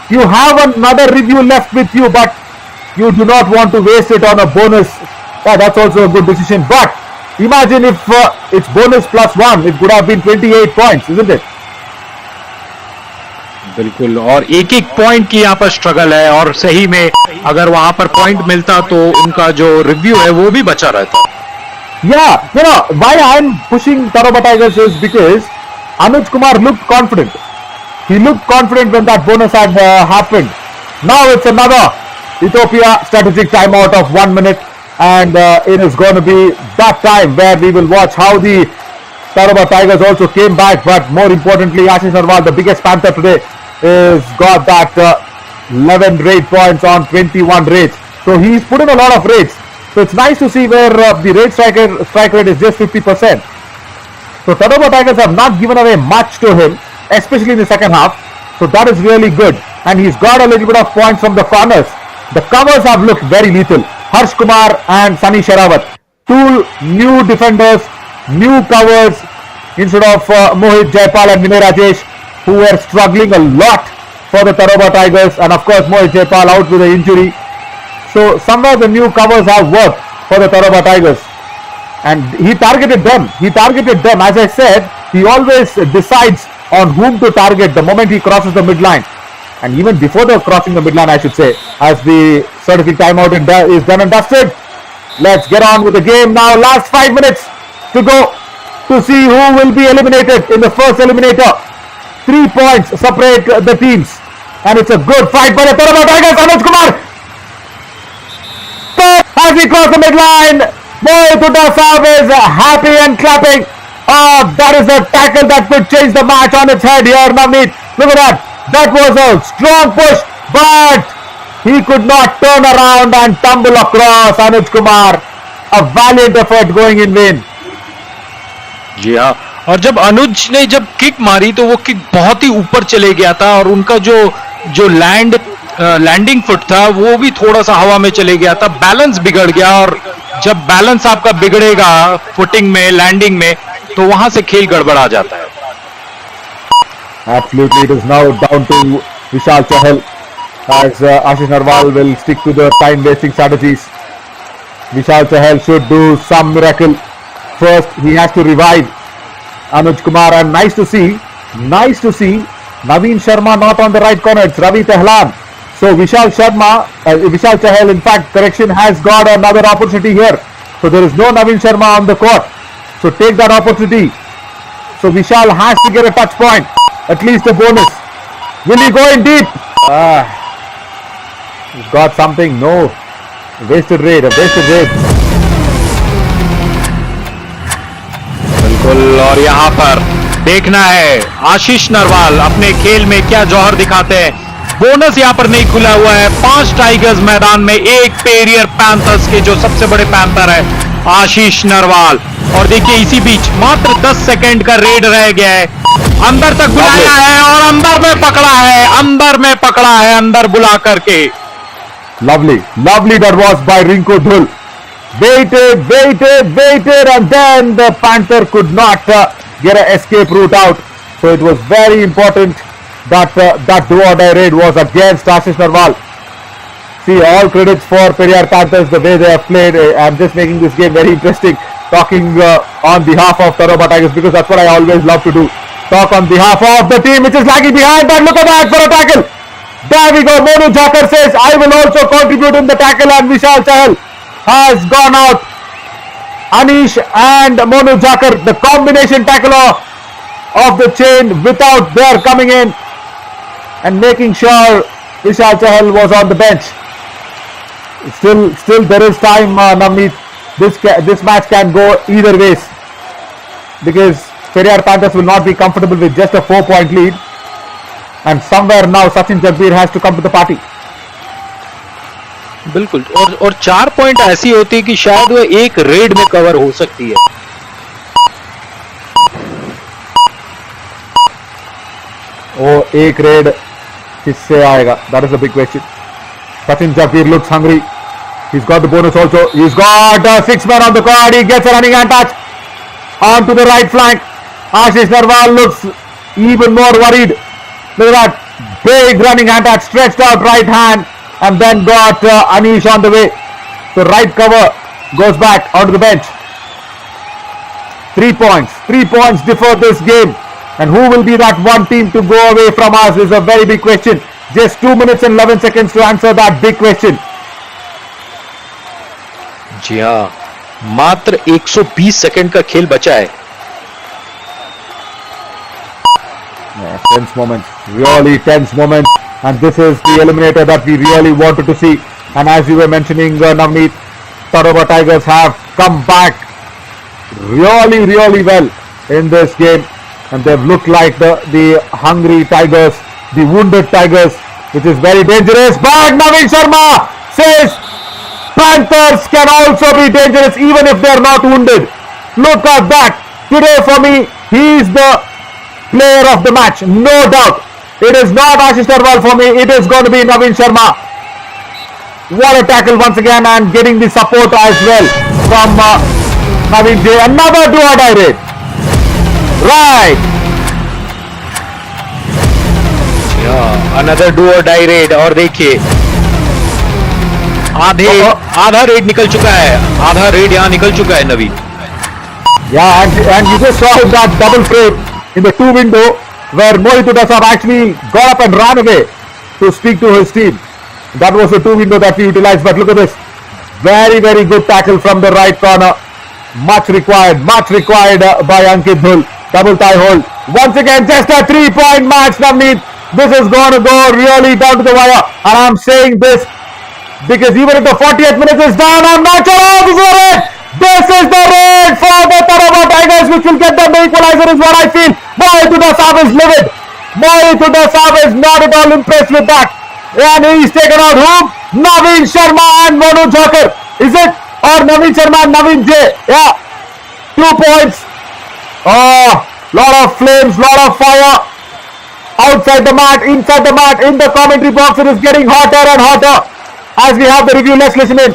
You have another review left with you, but you do not want to waste it on a bonus. Yeah, that's also a good decision. But imagine if it's bonus plus 1, it would have been 28 points, isn't it? बिल्कुल. और एक एक point की यहाँ पर struggle है. और सही में अगर वहां पर पॉइंट मिलता तो उनका जो रिव्यू है वो भी बचा रहता. Yeah, you know, why I'm pushing TADOBA Tigers is because Anuj Kumar looked confident. He looked confident when that bonus had happened. Now it's another Ethiopia strategic timeout of 1 minute, and it is going to be that time where we will watch how the TADOBA Tigers also came back. But more importantly, Ashish Narwal, the biggest Panther today, is got that 11 raid points on 21 raids. So he's put in a lot of raids. So it's nice to see where the raid strike rate is just 50%. So TADOBA Tigers have not given away much to him, especially in the second half. So that is really good. And he's got a little bit of points from the corners. The covers have looked very lethal. Harsh Kumar and Sunny Sherawat. Two new defenders, new covers instead of Mohit Jaipal and Vinay Rajesh, who were struggling a lot for the TADOBA Tigers. And of course Mohit Jaipal out with an injury. So somewhere the new covers have worked for the TADOBA Tigers. And he targeted them. As I said, he always decides on whom to target the moment he crosses the midline. And even before the crossing the midline, I should say, as the strategic timeout is done and dusted. Let's get on with the game now. Last 5 minutes to go to see who will be eliminated in the first eliminator. 3 points separate the teams. And it's a good fight by the TADOBA Tigers. Anuj Kumar, as he crossed the midline, Mohit Uttasab is happy and clapping. Oh, that is a tackle that could change the match on its head here, Navneet. Look at that. That was a strong push, but he could not turn around and tumble across. Anuj Kumar, a valiant effort going in vain. जी हाँ. और जब अनुज ने जब kick मारी तो वो kick बहुत ही ऊपर चले गया था. और उनका जो लैंडिंग फुट था वो भी थोड़ा सा हवा में चले गया था. बैलेंस बिगड़ गया. और जब बैलेंस आपका बिगड़ेगा फुटिंग में, लैंडिंग में, तो वहां से खेल गड़बड़ा जाता है. Absolutely, it is now down to Vishal Chahal, as Ashish Narwal will stick to the time-wasting strategies. Vishal Chahal should do some miracle. First, he has to revive Anuj Kumar, and nice to see Naveen Sharma not on the right corner. It's Ravi Tehlan. So Vishal Chahal, in fact, correction, has got another opportunity here. So there is no Naveen Sharma on the court. So take that opportunity. So Vishal has to get a touch point, at least a bonus. Will he go in deep? He's got something. No. Wasted raid. A wasted raid. बिल्कुल, और यहाँ पर देखना है आशीष नरवाल अपने खेल में क्या जौहर दिखाते हैं। बोनस यहाँ पर नहीं खुला हुआ है। 5 टाइगर्स मैदान में, एक पेरियर पैंथर्स के जो सबसे बड़े पैंथर है आशीष नरवाल। और देखिए इसी बीच मात्र 10 सेकंड का रेड रह गया है। अंदर तक बुलाया है और अंदर में पकड़ा है, अंदर में पकड़ा है, अंदर बुला करके। Lovely, lovely that was by Rinku Dhul. Waited, and then the Panther could not get an escape route out. So it was very important that that do or die raid was against Ashish Narwal. See, all credits for Periyar Panthers, the way they have played. I'm just making this game very interesting, talking on behalf of TADOBA Tigers, because that's what I always love to do. Talk on behalf of the team which is lagging behind, but look at that for a tackle. There we go. Monu Jakar says, I will also contribute in the tackle, and Vishal Chahal has gone out. Anish and Monu Jakar, the combination tackler of the chain without their coming in and making sure Vishal Chahal was on the bench. Still there is time, Navneet. This match can go either ways, because Periyar Panthers will not be comfortable with just a 4-point lead, and somewhere now Sachin Jagbir has to come to the party. बिल्कुल, और 4 point ऐसी होती है कि शायद वो एक red में कवर हो सकती है। ओ एक रेड किससे आएगा? That is a big question. Sachin Jagbir looks hungry. He's got the bonus also. He's got 6 men on the court. He gets a running hand touch onto the right flank. Ashish Narwal looks even more worried. Look at that. Big running hand touch, stretched out right hand, and then got Anish on the way. So right cover goes back onto the bench. 3 points. 3 points differ this game. And who will be that one team to go away from us is a very big question. Just 2 minutes and 11 seconds to answer that big question. जी हाँ, मात्र 120 second का खेल बचा है। Yeah, tense moments, really tense moments, and this is the eliminator that we really wanted to see. And as you were mentioning, Navneet, TADOBA Tigers have come back really well in this game, and they've looked like the hungry Tigers, the wounded Tigers, which is very dangerous. But Navin Sharma says Panthers can also be dangerous even if they're not wounded. Look at that. Today for me, he is the player of the match, no doubt. It is not Ashish Narwal for me. It is going to be Navin Sharma. What a tackle once again, and getting the support as well from Navin J. Another do or die raid. Right. Another do और die red. और देखिए आधा red निकल चुका है, आधा red यहाँ निकल चुका है नवीन। Yeah, and you just saw that double frame in the 2 window where Mohit Udasab actually got up and ran away to speak to his team. That was the 2 window that we utilized. But look at this, very good tackle from the right corner. Much required by Ankit Dhul. Double tie hold. Once again, just a 3-point match, Navneet. This is going to go really down to the wire. And I'm saying this because even if the 40th minute is done, I'm not sure how this is it. This is the raid for the TADOBA Tigers, which will get them the equalizer, is what I feel. Mohit Udasab is livid. Mohit Udasab is not at all impressed with that. And he's taken out whom? Navin Sharma and Monu Jakar. Is it? Or Navin Sharma and Navin J? Yeah. 2 points. Oh, lot of flames, lot of fire. Outside the mat, inside the mat, in the commentary box, it is getting hotter and hotter. As we have the review, let's listen in.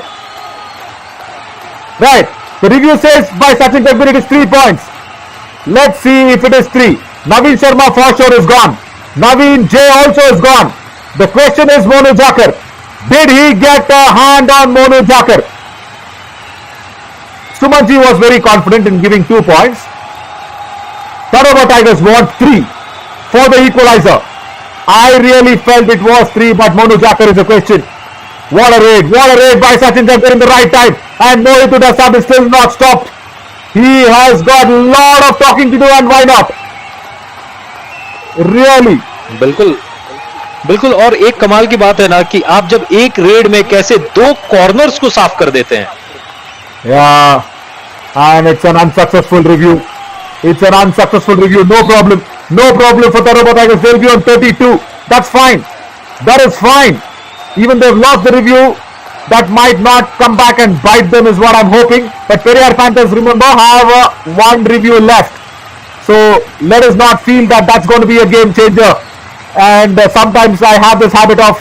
Right, the review says by Sachin Jagbir it is 3 points. Let's see if it is 3. Navin Sharma for sure is gone. Navin J also is gone. The question is Monu Jakar. Did he get a hand on Monu Jakar? Sumanji was very confident in giving 2 points. TADOBA Tigers want 3 for the equalizer. I really felt it was 3, but Monu Jakar is a question. What a raid by Sachin Jagbir in the right time. And Mohit Udasab is still not stopped. He has got a lot of talking to do, and why not? Really. बिल्कुल, बिल्कुल। और एक कमाल की बात है ना कि आप जब एक रेड में कैसे दो कॉर्नर्स को साफ कर देते हैं। Yeah, and it's an unsuccessful review. It's an unsuccessful review. No problem. No problem for TADOBA Tigers. They'll be on 32. That's fine. That is fine. Even they've lost the review, that might not come back and bite them is what I'm hoping. But Periyar Panthers, remember, have one review left. So let us not feel that that's going to be a game changer. And sometimes I have this habit of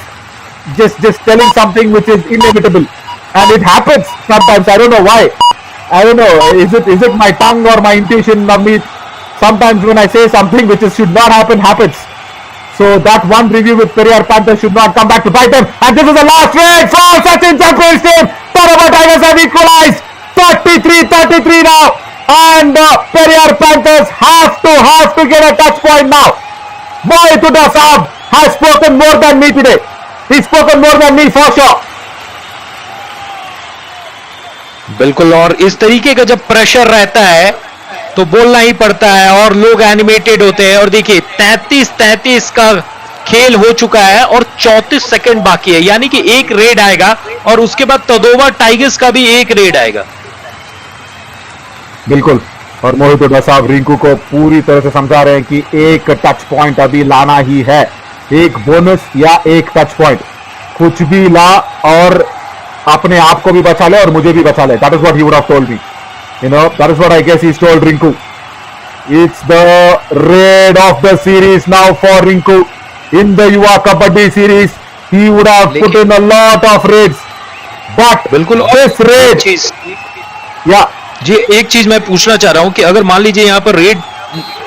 just telling something which is inevitable. And it happens sometimes. I don't know why. I don't know. Is it my tongue or my intuition, Navneet? Sometimes when I say something which should not happen, happens. So that one review with Periyar Panthers should not come back to bite them. And this is the last raid for Sachin Champions team. TADOBA Tigers have equalized 33-33 now. And Periyar Panthers have to get a touch point now. Mohit Hooda Saab has spoken more than me today. He's spoken more than me for sure. बिल्कुल। और इस तरीके का जब pressure रहता है तो बोलना ही पड़ता है और लोग एनिमेटेड होते हैं। और देखिए 33-33 का खेल हो चुका है और 34 सेकंड बाकी है, यानी कि एक रेड आएगा और उसके बाद तदोबा टाइगर्स का भी एक रेड आएगा। बिल्कुल। और मोहित हुड्डा साहब रिंकू को पूरी तरह से समझा रहे हैं कि एक टच पॉइंट अभी लाना ही है, एक बोनस या एक टच पॉइंट, कुछ भी ला और अपने आप को भी बचा ले और मुझे भी बचा ले. That is what he would have told me. You know, that is what I guess he's told Rinku. It's the raid of the series now for Rinku. In the Yuva Kabaddi series, he would have put in a lot of raids. But बिल्कुल this raid, चीज yeah, जी एक चीज मैं पूछना चाह रहा हूं कि अगर मान लीजिए यहाँ पर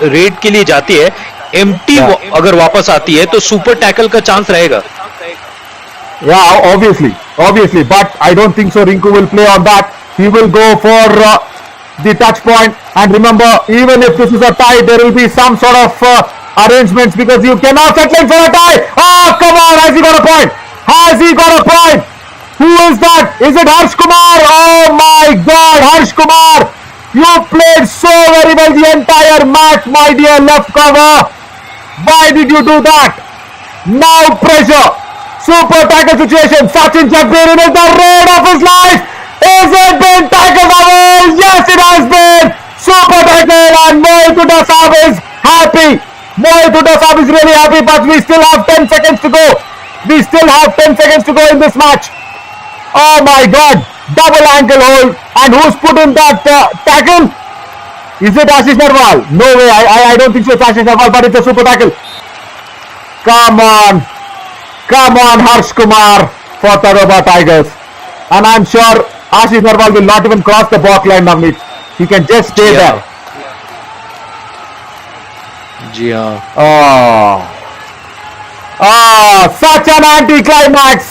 रेड के लिए जाती है, एम्प्टी अगर वापस आती है तो सुपर टैकल का चांस रहेगा. yeah, obviously, but I don't think so. Rinku will play on that. He will go for the touch point. And remember, even if this is a tie, there will be some sort of arrangements because you cannot settle for a tie. Oh, come on! Has he got a point? Has he got a point? Who is that? Is it Harsh Kumar? Oh my God, Harsh Kumar! You played so very well the entire match, my dear left cover. Why did you do that? Now pressure. Super tackle situation. Sachin Jagbir is the raid of his life. Is it been tackle away? Yes, it has been. Super tackle and Mohit Hooda Saab is happy. Mohit Hooda Saab is really happy, but we still have 10 seconds to go. We still have 10 seconds to go in this match. Oh my God, double ankle hold. And who's put in that tackle? Is it Ashish Narwal? No way, I don't think so it's Ashish Narwal, but it's a super tackle. Come on, Harsh Kumar for TADOBA Tigers. And I'm sure Ashish Narwal will not even cross the back line, Navneet. He can just stay there. जी हाँ. Such an anticlimax,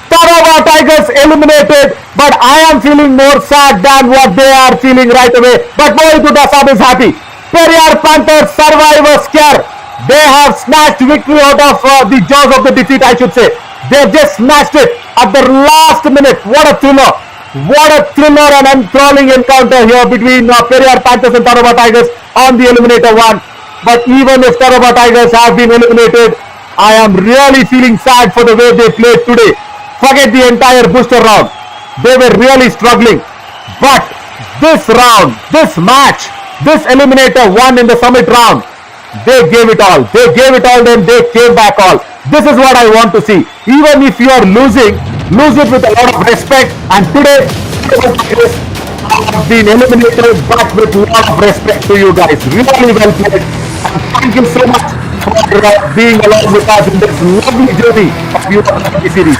TADOBA Tigers eliminated, but I am feeling more sad than what they are feeling right away. But Mohit Hooda Saab is happy. Periyar Panthers survive a scare. They have snatched victory out of the jaws of the defeat, I should say. They just snatched it at the last minute. What a thriller. What a thriller and enthralling encounter here between Periyar Panthers and TADOBA Tigers on the Eliminator 1. But even if TADOBA Tigers have been eliminated, I am really feeling sad for the way they played today. Forget the entire booster round. They were really struggling. But this round, this match, this Eliminator 1 in the Summit round, they gave it all. Then they came back all. This is what I want to see. Even if you are losing, lose it with a lot of respect. And today, have been eliminated, but with a lot of respect to you guys. Really well played. And thank you so much for being along with us in this lovely journey of Yuva Kabaddi series.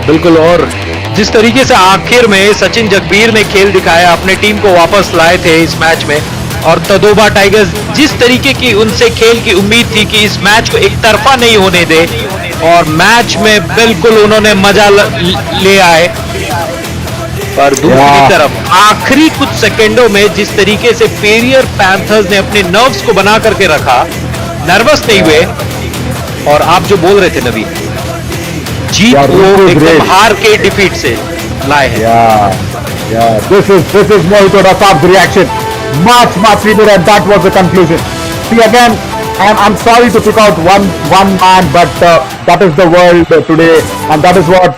बिल्कुल. और जिस तरीके से आखिर में सचिन जगबीर ने खेल दिखाया, अपने टीम को वापस लाए थे इस मैच में, और तदोबा टाइगर्स जिस तरीके की उनसे खेल की उम्मीद थी कि इस मैच को एक तरफा नहीं होने दे, और मैच में बिल्कुल उन्होंने मजा ले आए. पर दूसरी तरफ आखिरी कुछ सेकंडों में जिस तरीके से पेरियर पैंथर्स ने अपने नर्व्स को बना करके रखा, नर्वस नहीं हुए. और आप जो बोल रहे थे नबी, जीत वो एकदम हार के डिफीट से लाए हैं. This is Mohit Hooda Saab's reaction. Much sweeter, and that was the conclusion. See again, I'm sorry to pick out one man, but that is the world today, and that is what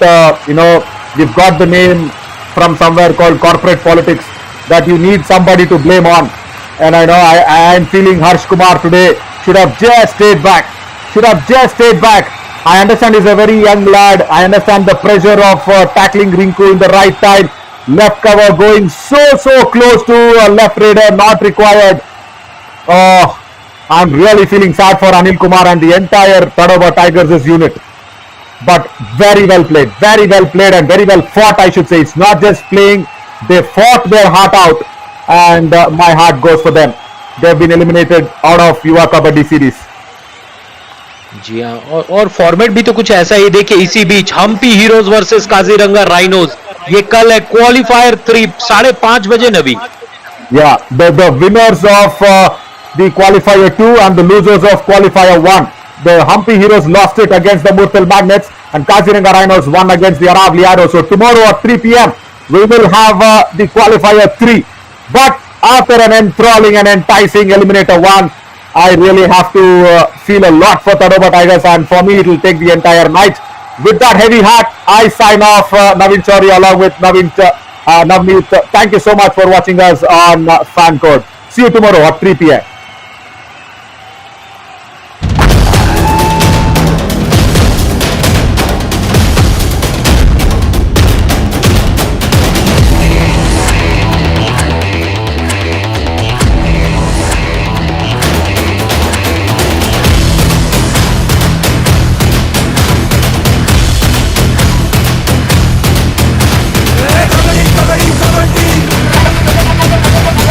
we've got the name from somewhere called corporate politics, that you need somebody to blame on. And I know I am feeling Harsh Kumar today should have just stayed back. I understand he's a very young lad. I understand the pressure of tackling Rinku in the right time. Left cover going so close to left raider, not required. Oh, I'm really feeling sad for Anil Kumar and the entire Tadoba Tigers' unit. But very well played and very well fought, I should say. It's not just playing, they fought their heart out, and my heart goes for them. They've been eliminated out of Yuva Kabaddi series. जी हाँ, और format भी तो कुछ ऐसा ही. देखिए इसी बीच Hampi heroes versus Kaziranga rhinos, ये कल है क्वालिफायर 3 5:30 बजे नवी. Yeah, the winners of the qualifier 2 and the losers of qualifier 1. The Humpy Heroes lost it against the Murtal Magnets, and Kaziranga Rhinos won against the Aravali Arrows. So tomorrow at 3 p.m. we will have the qualifier 3. But after an enthralling and enticing eliminator 1, I really have to feel a lot for Tadoba Tigers, and for me it will take the entire night. With that heavy heart, I sign off. Naveen Chauri along with Navneet. Thank you so much for watching us on Fan Code. See you tomorrow at 3 p.m.